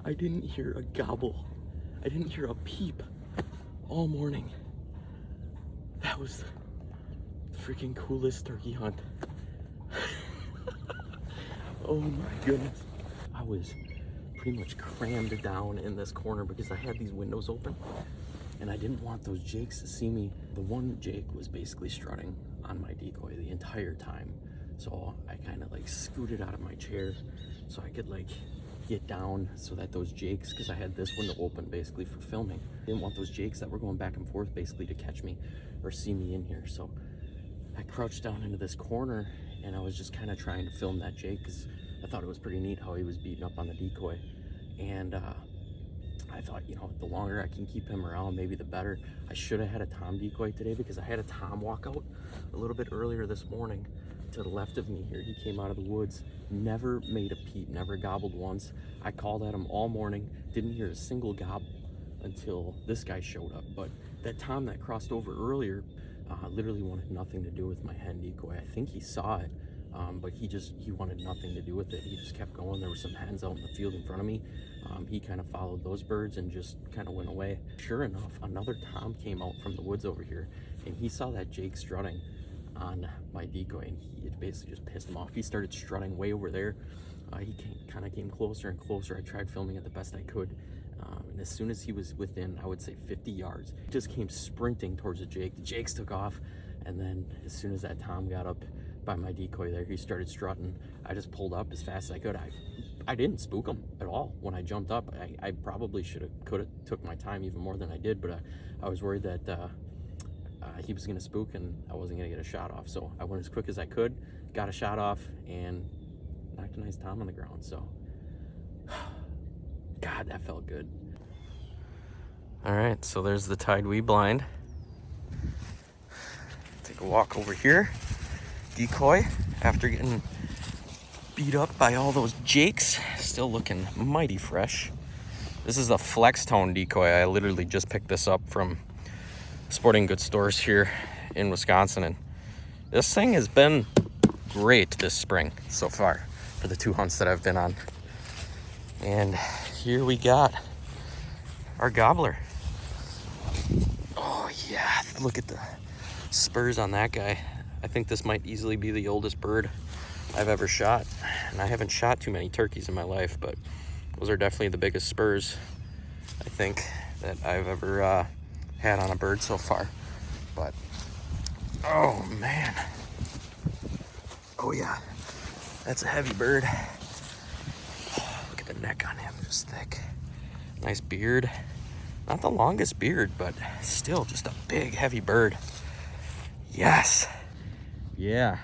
I didn't hear a gobble. I didn't hear a peep all morning. That was the freaking coolest turkey hunt. Oh my goodness. I was pretty much crammed down in this corner because I had these windows open and I didn't want those jakes to see me. The one jake was basically strutting on my decoy the entire time. So I kind of like scooted out of my chair so I could like get down so that those jakes, because I had this window open basically for filming, I didn't want those jakes that were going back and forth basically to catch me or see me in here. So I crouched down into this corner and I was just kind of trying to film that jake because I thought it was pretty neat how he was beating up on the decoy. And I thought, you know, the longer I can keep him around, maybe the better. I should have had a tom decoy today because I had a tom walk out a little bit earlier this morning to the left of me here. He came out of the woods, never made a peep, never gobbled once. I called at him all morning, didn't hear a single gobble until this guy showed up. But that tom that crossed over earlier literally wanted nothing to do with my hen decoy. I think he saw it, but he wanted nothing to do with it. He just kept going. There were some hens out in the field in front of me. He kind of followed those birds and just kind of went away. Sure enough, another tom came out from the woods over here and he saw that jake strutting on my decoy and it basically just pissed him off. He started strutting way over there. He kind of came closer and closer. I tried filming it the best I could. And as soon as he was within, I would say 50 yards, he just came sprinting towards the jake. The jakes took off. And then as soon as that tom got up by my decoy there, he started strutting. I just pulled up as fast as I could. I didn't spook him at all when I jumped up. I probably could have took my time even more than I did, but I was worried that he was gonna spook and I wasn't gonna get a shot off. So I went as quick as I could, got a shot off and knocked a nice tom on the ground. So, God, that felt good. All right, so there's the TideWe blind. Take a walk over here. Decoy, after getting beat up by all those jakes, still looking mighty fresh. This is a flex tone decoy. I literally just picked this up from sporting goods stores here in Wisconsin, and this thing has been great this spring so far for the 2 hunts that I've been on. And here we got our gobbler. Oh yeah, look at the spurs on that guy. I think this might easily be the oldest bird I've ever shot, and I haven't shot too many turkeys in my life, but those are definitely the biggest spurs I think that I've ever had on a bird so far. But oh man, oh yeah, that's a heavy bird. Oh, look at the neck on him, just thick, nice beard. Not the longest beard, but still just a big heavy bird. Yes, yeah.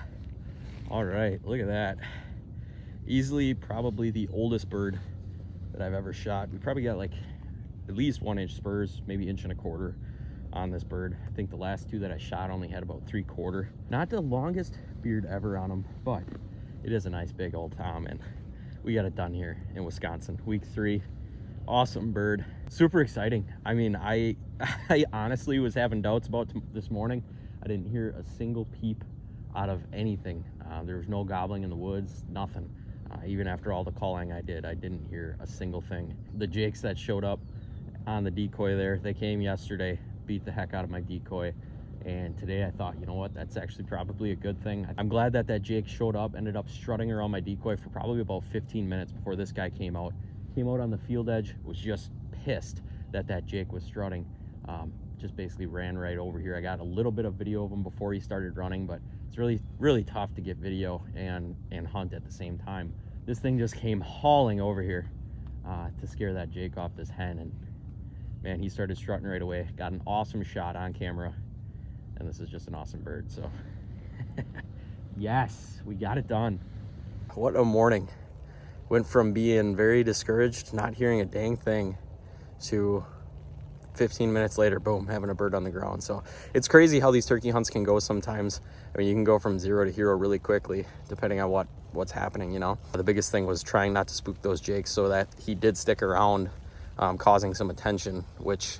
All right, look at that. Easily probably the oldest bird that I've ever shot. We probably got like at least 1 inch spurs, maybe 1.25 inches on this bird. I think the last 2 that I shot only had about 3/4. Not the longest beard ever on them, but it is a nice big old tom, and we got it done here in Wisconsin. Week 3, awesome bird, super exciting. I mean, I honestly was having doubts about this morning. I didn't hear a single peep out of anything. There was no gobbling in the woods, nothing. Even after all the calling I didn't hear a single thing. The jakes that showed up on the decoy there, they came yesterday, beat the heck out of my decoy, and today I thought, you know what, that's actually probably a good thing. I'm glad that jake showed up, ended up strutting around my decoy for probably about 15 minutes before this guy came out on the field edge, was just pissed that jake was strutting. Just basically ran right over here. I got a little bit of video of him before he started running, but it's really tough to get video and hunt at the same time. This thing just came hauling over here to scare that jake off this hen, and man, he started strutting right away. Got an awesome shot on camera, and this is just an awesome bird. So yes, we got it done. What a morning. Went from being very discouraged, not hearing a dang thing, to 15 minutes later, boom, having a bird on the ground. So it's crazy how these turkey hunts can go sometimes. I mean, you can go from 0 to hero really quickly, depending on what's happening, you know. The biggest thing was trying not to spook those jakes so that he did stick around, causing some attention, which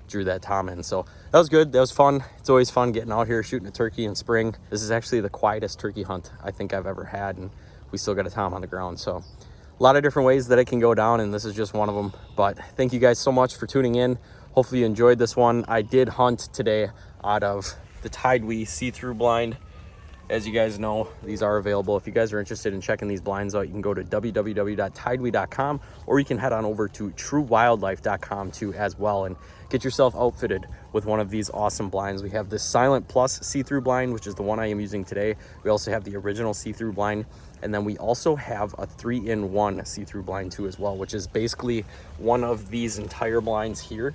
drew that tom in. So that was good. That was fun. It's always fun getting out here shooting a turkey in spring. This is actually the quietest turkey hunt I think I've ever had, and we still got a tom on the ground. So a lot of different ways that it can go down, and this is just one of them. But thank you guys so much for tuning in. Hopefully you enjoyed this one. I did hunt today out of the TideWe see-through blind. As you guys know, these are available. If you guys are interested in checking these blinds out, you can go to www.tidewe.com, or you can head on over to truewildlife.com too as well, and get yourself outfitted with one of these awesome blinds. We have this Silent Plus see-through blind, which is the one I am using today. We also have the original see-through blind, and then we also have a 3-in-1 see-through blind too as well, which is basically one of these entire blinds here,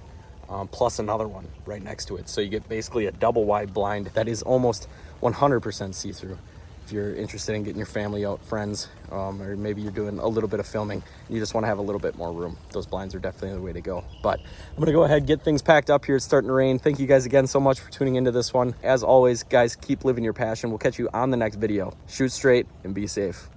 plus another one right next to it. So you get basically a double wide blind that is almost 100% see-through. If you're interested in getting your family out, friends, or maybe you're doing a little bit of filming, and you just want to have a little bit more room, those blinds are definitely the way to go. But I'm gonna go ahead and get things packed up here. It's starting to rain. Thank you guys again so much for tuning into this one. As always, guys, keep living your passion. We'll catch you on the next video. Shoot straight and be safe.